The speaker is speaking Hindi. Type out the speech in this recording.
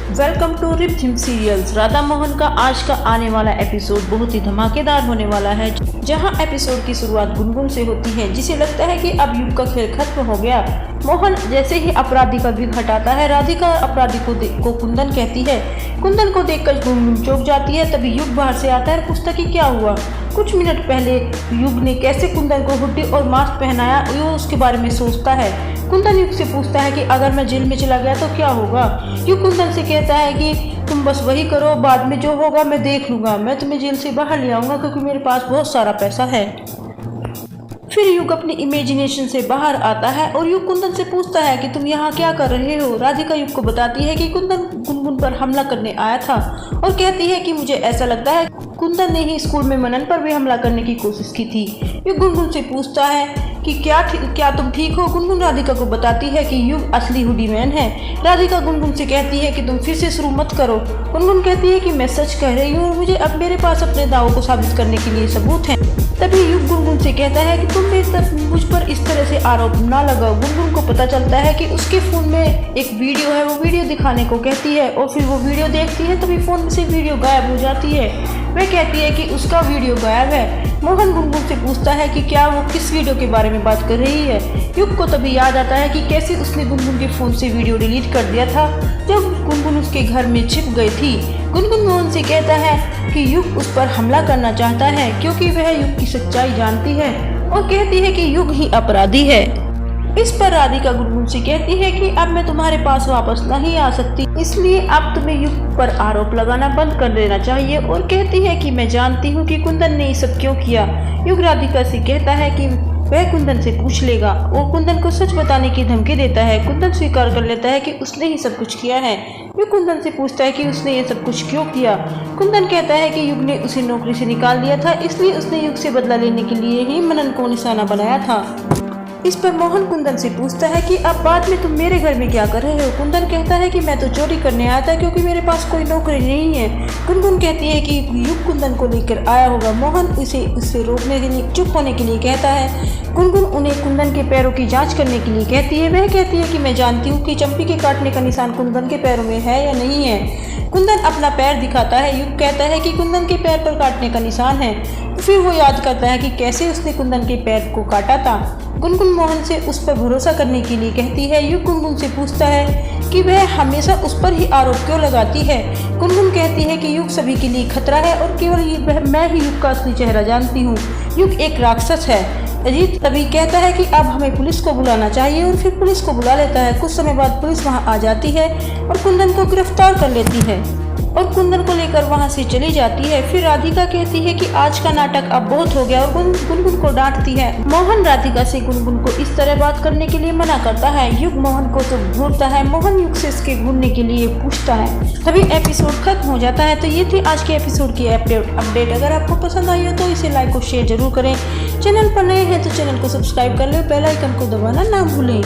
वेलकम टू रिमझिम सीरियल्स। राधा मोहन का आज का आने वाला एपिसोड बहुत ही धमाकेदार होने वाला है, जहां एपिसोड की शुरुआत गुनगुन से होती है, जिसे लगता है कि अब युग का खेल खत्म हो गया। मोहन जैसे ही अपराधी का विग हटाता है, राधिका अपराधी को कुंदन कहती है। कुंदन को देखकर गुनगुन चौंक जाती है। तभी युग बाहर से आता है और पूछता कि क्या हुआ। कुछ मिनट पहले युग ने कैसे कुंदन को हुड्डी और मास्क पहनाया, वो उसके बारे में सोचता है। कुंदन युग से पूछता है कि अगर मैं जेल में चला गया तो क्या होगा। युग कुंदन से कहता है कि तुम बस वही करो, बाद में जो होगा मैं देख लूँगा। मैं तुम्हें जेल से बाहर ले आऊँगा क्योंकि मेरे पास बहुत सारा पैसा है। फिर युग अपनी इमेजिनेशन से बाहर आता है और युग कुंदन से पूछता है कि तुम यहाँ क्या कर रहे हो। राधिका युग को बताती है कि कुंदन गुनगुन पर हमला करने आया था और कहती है कि मुझे ऐसा लगता है कुंदन ने ही स्कूल में मनन पर भी हमला करने की कोशिश की थी। युग गुनगुन से पूछता है कि क्या तुम ठीक हो। गुनगुन राधिका को बताती है कि युग असली हुडी मैन है। राधिका गुनगुन से कहती है कि तुम फिर से शुरू मत करो। गुनगुन कहती है कि मैं सच कह रही हूँ और मुझे अब मेरे पास अपने दावों को साबित करने के लिए सबूत हैं। तभी युग गुनगुन से कहता है कि तुम मुझ पर इस तरह से आरोप ना लगाओ। गुनगुन को पता चलता है कि उसके फ़ोन में एक वीडियो है, वो वीडियो दिखाने को कहती है और फिर वो वीडियो देखती है। तभी फ़ोन से वीडियो गायब हो जाती है। वह कहती है कि उसका वीडियो गायब है। मोहन गुनगुन से पूछता है कि क्या वो किस वीडियो के बारे में बात कर रही है। युग को तभी याद आता है कि कैसे उसने गुनगुन के फ़ोन से वीडियो डिलीट कर दिया था जब गुनगुन उसके घर में छिप गई थी। गुनगुन मोहन से कहता है कि युग उस पर हमला करना चाहता है क्योंकि वह युग की सच्चाई जानती है और कहती है कि युग ही अपराधी है। इस पर राधिका गुनगुन से कहती है कि अब मैं तुम्हारे पास वापस नहीं आ सकती, इसलिए अब तुम्हें युग पर आरोप लगाना बंद कर देना चाहिए और कहती है कि मैं जानती हूँ कि कुंदन ने ये सब क्यों किया। युग राधिका से कहता है कि वह कुंदन से पूछ लेगा और कुंदन को सच बताने की धमकी देता है। कुंदन स्वीकार कर लेता है कि उसने ही सब कुछ किया है। युग कुंदन से पूछता है कि उसने ये सब कुछ क्यों किया। कुंदन कहता है कि युग ने उसे नौकरी से निकाल दिया था, इसलिए उसने युग से बदला लेने के लिए ही मनन को निशाना बनाया था। इस पर मोहन कुंदन से पूछता है कि अब बाद में तुम मेरे घर में क्या कर रहे हो। कुंदन कहता है कि मैं तो चोरी करने आया था क्योंकि मेरे पास कोई नौकरी नहीं है। गुनगुन कहती है कि युग कुंदन को लेकर आया होगा। मोहन उससे रोकने के लिए चुप होने के लिए कहता है। गुनगुन उन्हें कुंदन के पैरों की जांच करने के लिए कहती है। वह कहती है कि मैं जानती हूँ कि चंपी के काटने का निशान कुंदन के पैरों में है या नहीं है। कुंदन अपना पैर दिखाता है। युग कहता है कि कुंदन के पैर पर काटने का निशान है। फिर वो याद करता है कि कैसे उसने कुंदन के पैर को काटा था। गुनगुन मोहन से उस पर भरोसा करने के लिए कहती है। युग गुनगुन से पूछता है कि वह हमेशा उस पर ही आरोप क्यों लगाती है। गुनगुन कहती है कि युग सभी के लिए खतरा है और केवल मैं ही युग का असली चेहरा जानती हूँ। युग एक राक्षस है। अजीत तभी कहता है कि अब हमें पुलिस को बुलाना चाहिए और फिर पुलिस को बुला लेता है। कुछ समय बाद पुलिस वहाँ आ जाती है और कुंदन को गिरफ्तार कर लेती है और कुंदन को लेकर वहां से चली जाती है। फिर राधिका कहती है कि आज का नाटक अब बहुत हो गया और गुनगुन को डांटती है। मोहन राधिका से गुनगुन को इस तरह बात करने के लिए मना करता है। युग मोहन को तो घूरता है। मोहन युग से इसके घूरने के लिए पूछता है। तभी एपिसोड खत्म हो जाता है। तो ये थी आज के एपिसोड की अपडेट। अगर आपको पसंद आई हो तो इसे लाइक और शेयर जरूर करें। चैनल पर नए हैं तो चैनल को सब्सक्राइब कर ले, बेल आइकन को दबाना ना भूलें।